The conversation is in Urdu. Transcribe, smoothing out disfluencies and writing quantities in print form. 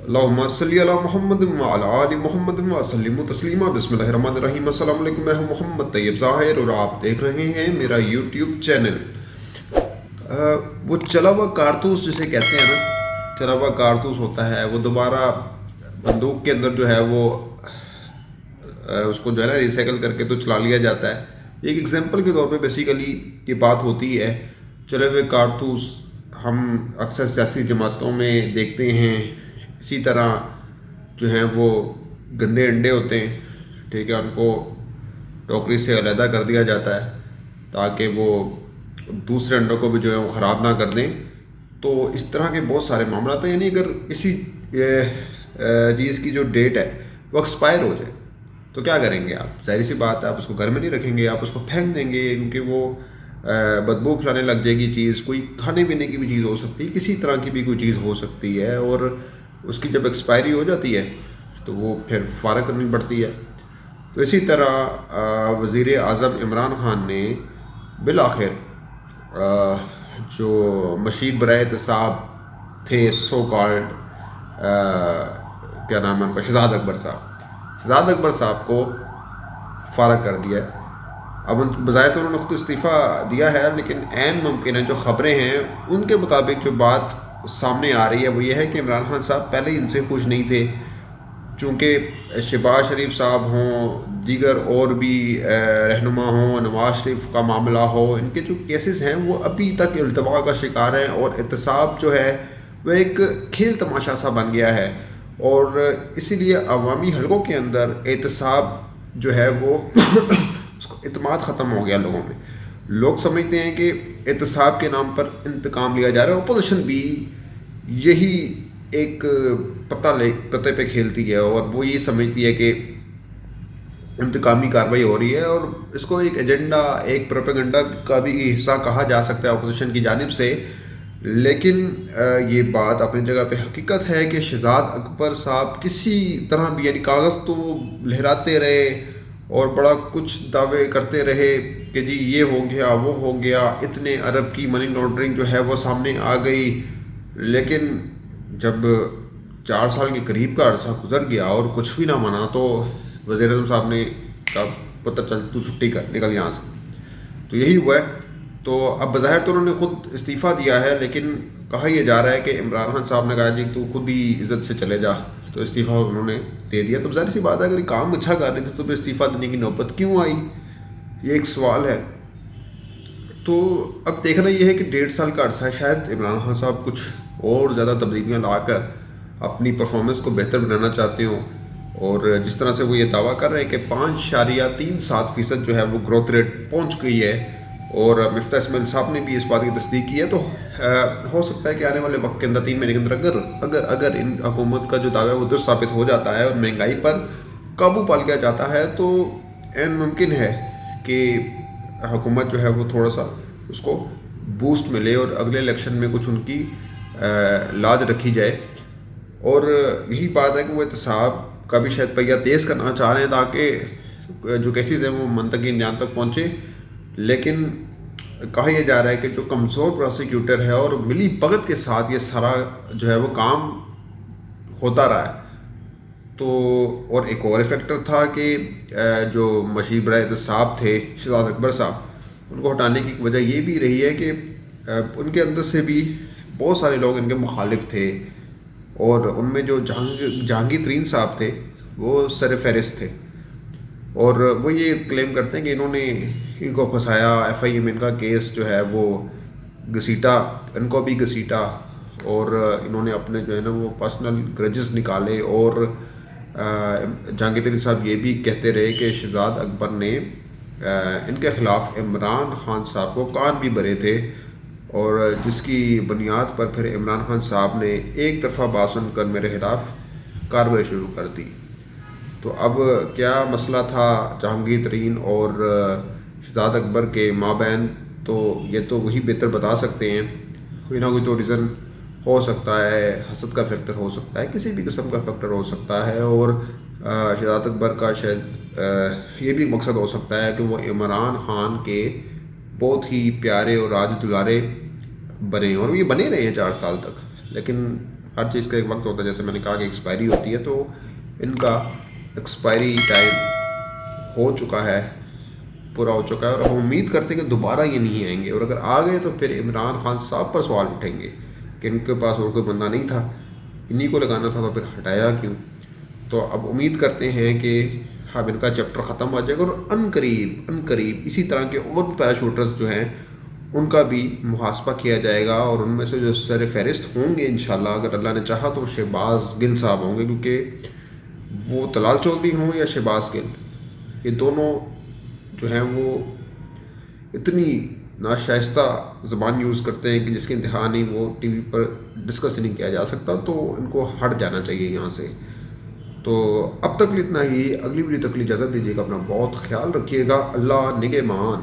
اللہم صلی علی محمد وعلی آل محمد وسلم تسلیما۔ بسم اللہ الرحمن الرحیم۔ السلام علیکم، میں ہوں محمد طیب ظاہر اور آپ دیکھ رہے ہیں میرا یوٹیوب چینل۔ وہ چلا ہوا کارتوس جسے کہتے ہیں نا، چلا ہوا کارتوس ہوتا ہے، وہ دوبارہ بندوق کے اندر جو ہے وہ اس کو جو ہے نا ریسائیکل کر کے تو چلا لیا جاتا ہے۔ ایک ایگزامپل کے طور پہ بیسیکلی یہ بات ہوتی ہے۔ چلے ہوئے کارتوس ہم اکثر سیاسی جماعتوں میں دیکھتے ہیں، اسی طرح جو ہیں وہ گندے انڈے ہوتے ہیں، ٹھیک ہے، ان کو ٹوکری سے علیحدہ کر دیا جاتا ہے تاکہ وہ دوسرے انڈوں کو بھی جو ہے وہ خراب نہ کر دیں۔ تو اس طرح کے بہت سارے معاملات ہیں، یعنی اگر کسی چیز کی جو ڈیٹ ہے وہ ایکسپائر ہو جائے تو کیا کریں گے آپ؟ ظاہر سی بات ہے، آپ اس کو گھر میں نہیں رکھیں گے، آپ اس کو پھینک دیں گے، کیونکہ وہ بدبو پھیلانے لگ جائے گی چیز۔ کوئی کھانے پینے کی بھی چیز ہو سکتی ہے، کسی طرح کی بھی کوئی چیز ہو سکتی ہے، اور اس کی جب ایکسپائری ہو جاتی ہے تو وہ پھر فارغ کرنی پڑتی ہے۔ تو اسی طرح وزیر اعظم عمران خان نے بالآخر جو مشیر برائے احتساب تھے، سو کالڈ کیا نام ہے ان کا، شہزاد اکبر صاحب کو فارغ کر دیا ہے۔ اب بظاہر تو انہوں نے خود استعفیٰ دیا ہے، لیکن عین ممکن ہے جو خبریں ہیں ان کے مطابق جو بات سامنے آ رہی ہے وہ یہ ہے کہ عمران خان صاحب پہلے ہی ان سے خوش نہیں تھے، چونکہ شہباز شریف صاحب ہوں، دیگر اور بھی رہنما ہوں، نواز شریف کا معاملہ ہو، ان کے جو کیسز ہیں وہ ابھی تک التوا کا شکار ہیں، اور احتساب جو ہے وہ ایک کھیل تماشا سا بن گیا ہے، اور اسی لیے عوامی حلقوں کے اندر احتساب جو ہے وہ اس کو اعتماد ختم ہو گیا لوگوں میں۔ لوگ سمجھتے ہیں کہ احتساب کے نام پر انتقام لیا جا رہا ہے، اپوزیشن بھی یہی ایک پتے پہ کھیلتی ہے، اور وہ یہ سمجھتی ہے کہ انتقامی کارروائی ہو رہی ہے، اور اس کو ایک ایجنڈا، ایک پروپیگنڈا کا بھی حصہ کہا جا سکتا ہے اپوزیشن کی جانب سے۔ لیکن یہ بات اپنی جگہ پہ حقیقت ہے کہ شہزاد اکبر صاحب کسی طرح بھی، یعنی کاغذ تو لہراتے رہے اور بڑا کچھ دعوے کرتے رہے کہ جی یہ ہو گیا، وہ ہو گیا، اتنے ارب کی منی لانڈرنگ جو ہے وہ سامنے آ گئی، لیکن جب 4 سال کے قریب کا عرصہ گزر گیا اور کچھ بھی نہ مانا تو وزیر اعظم صاحب نے کہا پتہ چل تو چھٹی کر، نکل یہاں سے۔ تو یہی ہوا ہے۔ تو اب بظاہر تو انہوں نے خود استعفیٰ دیا ہے، لیکن کہا یہ جا رہا ہے کہ عمران خان صاحب نے کہا جی تو خود ہی عزت سے چلے جا، تو استعفیٰ انہوں نے دے دیا۔ تو ظاہر سی بات ہے اگر یہ کام اچھا کر رہے تھے تو پھر استعفیٰ دینے کی نوبت کیوں آئی، یہ ایک سوال ہے۔ تو اب دیکھنا یہ ہے کہ 1.5 سال کا عرصہ ہے، شاید عمران خان صاحب کچھ اور زیادہ تبدیلیاں لا کر اپنی پرفارمنس کو بہتر بنانا چاہتے ہوں، اور جس طرح سے وہ یہ دعویٰ کر رہے ہیں کہ 5.37% جو ہے وہ گروتھ ریٹ پہنچ گئی ہے، اور مفتاح اسماعیل صاحب نے بھی اس بات کی تصدیق کی ہے، تو ہو سکتا ہے کہ آنے والے وقت کے اندر 3 مہینے کے اندر اگر ان حکومت کا جو دعویٰ ہے وہ درست ثابت ہو جاتا ہے اور مہنگائی پر قابو پا لیا جاتا ہے، تو عین ممکن ہے کہ حکومت جو ہے وہ تھوڑا سا اس کو بوسٹ ملے اور اگلے الیکشن میں کچھ ان کی لاج رکھی جائے۔ اور یہی بات ہے کہ وہ احتساب کا بھی شاید پہیہ تیز کرنا چاہ رہے ہیں تاکہ جو کیسز ہیں وہ منطقی انجام تک پہنچے، لیکن کہا یہ جا رہا ہے کہ جو کمزور پروسیکیوٹر ہے اور ملی بھگت کے ساتھ یہ سارا جو ہے وہ کام ہوتا رہا ہے۔ تو اور ایک اور فیکٹر تھا کہ جو مشیر برائے احتساب تھے شہزاد اکبر صاحب، ان کو ہٹانے کی وجہ یہ بھی رہی ہے کہ ان کے اندر سے بھی بہت سارے لوگ ان کے مخالف تھے، اور ان میں جو جہانگیر ترین صاحب تھے وہ سر فہرست تھے، اور وہ یہ کلیم کرتے ہیں کہ انہوں نے ان کو پھنسایا، FIM ان کا کیس جو ہے وہ گھسیٹا، ان کو بھی گھسیٹا، اور انہوں نے اپنے جو ہے نا وہ پرسنل گرجز نکالے، اور جہانگیر ترین صاحب یہ بھی کہتے رہے کہ شہزاد اکبر نے ان کے خلاف عمران خان صاحب کو کان بھی بھرے تھے، اور جس کی بنیاد پر پھر عمران خان صاحب نے ایک طرفہ بات سن کر میرے خلاف کارروائی شروع کر دی۔ تو اب کیا مسئلہ تھا جہانگیر ترین اور شہزاد اکبر کے مابین، تو یہ تو وہی بہتر بتا سکتے ہیں۔ کوئی نہ کوئی تو ریزن ہو سکتا ہے، حسد کا فیکٹر ہو سکتا ہے، کسی بھی قسم کا فیکٹر ہو سکتا ہے، اور شہزاد اکبر کا شاید یہ بھی مقصد ہو سکتا ہے کہ وہ عمران خان کے بہت ہی پیارے اور راج دلارے بنے، اور یہ بنے رہے ہیں 4 سال تک، لیکن ہر چیز کا ایک وقت ہوتا ہے، جیسے میں نے کہا کہ ایکسپائری ہوتی ہے، تو ان کا ایکسپائری ٹائم ہو چکا ہے، پورا ہو چکا ہے، اور ہم امید کرتے ہیں کہ دوبارہ یہ نہیں آئیں گے، اور اگر آ گئے تو پھر عمران خان صاحب پر سوال اٹھیں گے کہ ان کے پاس اور کوئی بندہ نہیں تھا، انہی کو لگانا تھا، تو پھر ہٹایا کیوں؟ تو اب امید کرتے ہیں کہ اب ان کا چیپٹر ختم ہو جائے گا، اور ان قریب اسی طرح کے اور بھی پیراشوٹرز جو ہیں ان کا بھی محاسبہ کیا جائے گا، اور ان میں سے جو سر فہرست ہوں گے انشاءاللہ، اگر اللہ نے چاہا تو شہباز گل صاحب ہوں گے، کیونکہ وہ طلال چودھری ہوں یا شہباز گل، یہ دونوں جو ہیں وہ اتنی ناشائستہ زبان یوز کرتے ہیں کہ جس کے انتہا نہیں، وہ ٹی وی پر ڈسکس نہیں کیا جا سکتا، تو ان کو ہٹ جانا چاہیے یہاں سے۔ تو اب تک اتنا ہی، اگلی ویڈیو تک اجازت دیجیے گا، اپنا بہت خیال رکھیے گا، اللہ نگہبان۔